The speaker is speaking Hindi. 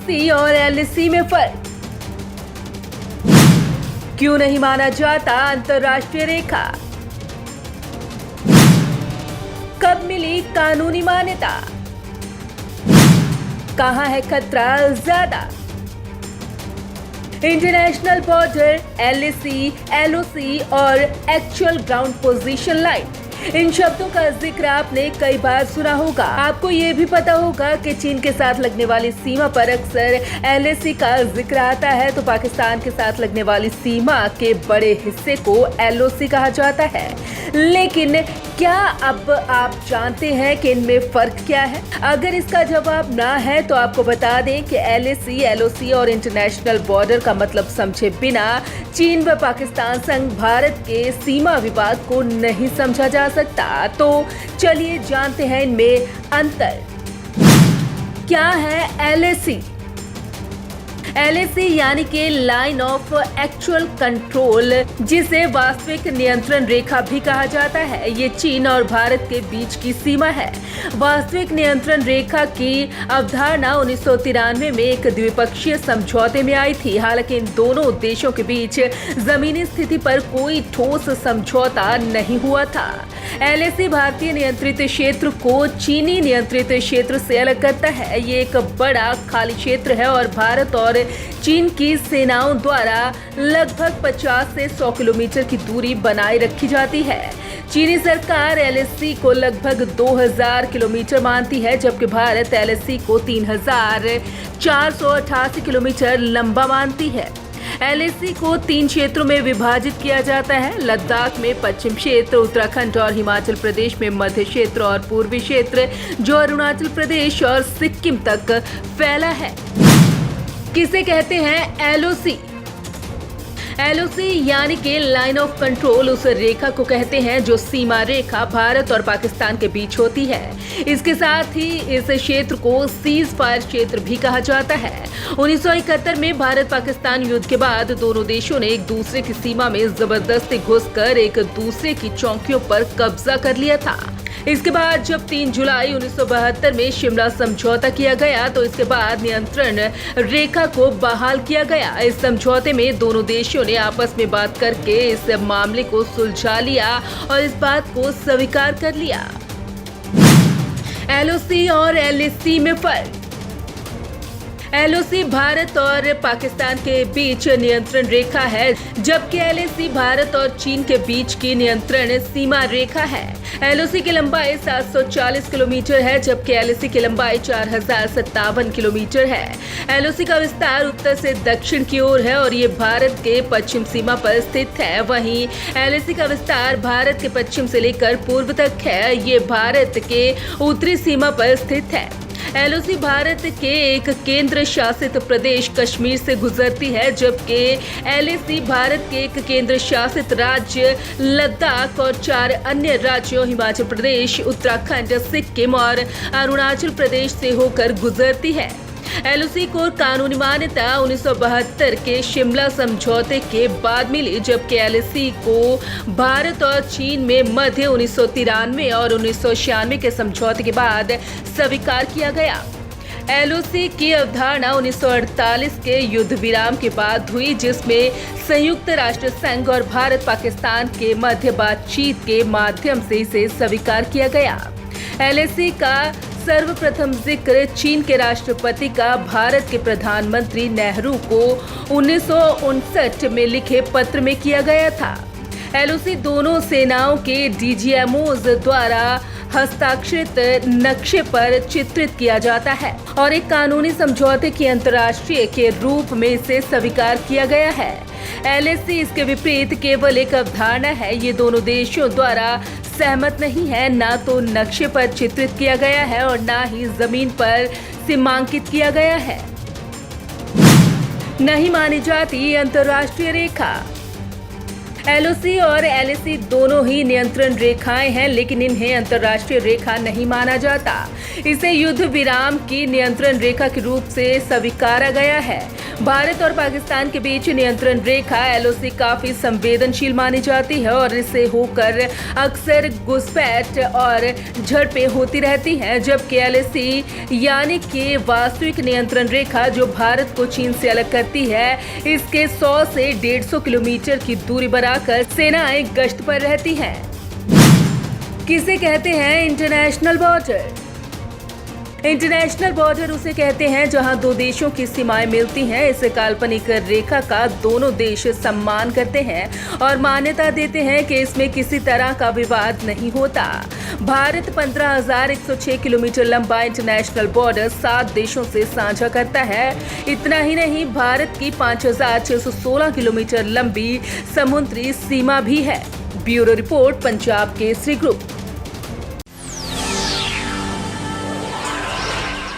एलओसी और एलएसी में फर्क क्यों नहीं माना जाता अंतर्राष्ट्रीय रेखा? कब मिली कानूनी मान्यता? कहां है खतरा ज्यादा? इंटरनेशनल बॉर्डर, एलएसी, एलओसी और एक्चुअल ग्राउंड पोजीशन लाइन, इन शब्दों का जिक्र आपने कई बार सुना होगा। आपको ये भी पता होगा कि चीन के साथ लगने वाली सीमा पर अक्सर एलएसी का जिक्र आता है, तो पाकिस्तान के साथ लगने वाली सीमा के बड़े हिस्से को एलओसी कहा जाता है। लेकिन क्या अब आप जानते हैं कि इनमें फर्क क्या है? अगर इसका जवाब ना है तो आपको बता दें कि एलएसी, एलओसी और इंटरनेशनल बॉर्डर का मतलब समझे बिना चीन व पाकिस्तान संग भारत के सीमा विवाद को नहीं समझा जा सकता। तो चलिए जानते हैं इनमें अंतर। क्या है एलएसी? एलएसी यानी कि लाइन ऑफ एक्चुअल कंट्रोल, जिसे वास्तविक नियंत्रण रेखा भी कहा जाता है, ये चीन और भारत के बीच की सीमा है। वास्तविक नियंत्रण रेखा की अवधारणा 1993 में एक द्विपक्षीय समझौते में आई थी। हालांकि इन दोनों देशों के बीच जमीनी स्थिति पर कोई ठोस समझौता नहीं हुआ था। एलएसी भारतीय नियंत्रित क्षेत्र को चीनी नियंत्रित क्षेत्र से अलग करता है। ये एक बड़ा खाली क्षेत्र है और भारत और चीन की सेनाओं द्वारा लगभग 50 से 100 किलोमीटर की दूरी बनाए रखी जाती है। चीनी सरकार एलएसी को लगभग 2000 किलोमीटर मानती है, जबकि भारत एलएसी को 3488 किलोमीटर लंबा मानती है। एलएसी को 3 क्षेत्रों में विभाजित किया जाता है। लद्दाख में पश्चिम क्षेत्र, उत्तराखंड और हिमाचल प्रदेश में मध्य क्षेत्र और पूर्वी क्षेत्र, जो अरुणाचल प्रदेश और सिक्किम तक फैला है। किसे कहते हैं एलओसी? एलओसी यानी कि लाइन ऑफ कंट्रोल उस रेखा को कहते हैं जो सीमा रेखा भारत और पाकिस्तान के बीच होती है। इसके साथ ही इस क्षेत्र को सीज फायर क्षेत्र भी कहा जाता है। 1971 में भारत पाकिस्तान युद्ध के बाद दोनों देशों ने एक दूसरे की सीमा में जबरदस्ती घुसकर एक दूसरे की चौकियों पर कब्जा कर लिया था। इसके बाद जब 3 जुलाई 1972 में शिमला समझौता किया गया, तो इसके बाद नियंत्रण रेखा को बहाल किया गया। इस समझौते में दोनों देशों ने आपस में बात करके इस मामले को सुलझा लिया और इस बात को स्वीकार कर लिया। एलओसी और एलएसी में फर्क। एलओसी भारत और पाकिस्तान के बीच नियंत्रण रेखा है, जबकि एलएसी भारत और चीन के बीच की नियंत्रण सीमा रेखा है। एलओसी की लंबाई 740 किलोमीटर है, जबकि एलएसी की लंबाई 4057 किलोमीटर है। एलओसी का विस्तार उत्तर से दक्षिण की ओर है और ये भारत के पश्चिम सीमा पर स्थित है। वहीं एलएसी का विस्तार भारत के पश्चिम से लेकर पूर्व तक है। ये भारत के उत्तरी सीमा पर स्थित है। एलओसी भारत के एक केंद्र शासित प्रदेश कश्मीर से गुजरती है, जबकि एलएसी भारत के एक केंद्र शासित राज्य लद्दाख और 4 अन्य राज्यों हिमाचल प्रदेश, उत्तराखंड, सिक्किम और अरुणाचल प्रदेश से होकर गुजरती है। एलओसी को कानूनी मान्यता 1972 के शिमला समझौते के बाद मिली, जबकि एलएसी को भारत और चीन में मध्य 1993 और 1996 के समझौते के बाद स्वीकार किया गया। एलओसी की अवधारणा 1948 के युद्ध विराम के बाद हुई, जिसमें संयुक्त राष्ट्र संघ और भारत पाकिस्तान के मध्य बातचीत के माध्यम से इसे स्वीकार किया गया। एलएसी का सर्वप्रथम जिक्र चीन के राष्ट्रपति का भारत के प्रधानमंत्री नेहरू को 1959 में लिखे पत्र में किया गया था। एलओसी दोनों सेनाओं के डीजीएमओज द्वारा हस्ताक्षरित नक्शे पर चित्रित किया जाता है और एक कानूनी समझौते की अंतर्राष्ट्रीय के रूप में इसे स्वीकार किया गया है। एलएसी इसके विपरीत केवल एक अवधारणा है। ये दोनों देशों द्वारा सहमत नहीं है, ना तो नक्शे पर चित्रित किया गया है और ना ही जमीन पर सीमांकित किया गया है। नहीं मानी जाती अंतर्राष्ट्रीय रेखा। एलओसी और एलएसी दोनों ही नियंत्रण रेखाएं हैं, लेकिन इन्हें अंतर्राष्ट्रीय रेखा नहीं माना जाता। इसे युद्ध विराम की नियंत्रण रेखा के रूप से स्वीकारा गया है। भारत और पाकिस्तान के बीच नियंत्रण रेखा एलओसी काफी संवेदनशील मानी जाती है और इससे होकर अक्सर घुसपैठ और झड़पें होती रहती हैं, जबकि एलएसी यानी कि वास्तविक नियंत्रण रेखा जो भारत को चीन से अलग करती है, इसके 100 से 150 किलोमीटर की दूरी बनाकर सेनाएं गश्त पर रहती हैं। किसे कहते हैं इंटरनेशनल बॉर्डर? इंटरनेशनल बॉर्डर उसे कहते हैं जहां दो देशों की सीमाएं मिलती हैं। इस काल्पनिक रेखा का दोनों देश सम्मान करते हैं और मान्यता देते हैं कि इसमें किसी तरह का विवाद नहीं होता। भारत 15,106 किलोमीटर लंबा इंटरनेशनल बॉर्डर 7 देशों से साझा करता है। इतना ही नहीं, भारत की 5,616 किलोमीटर लंबी समुद्री सीमा भी है। Bureau report, Punjab Kesari group.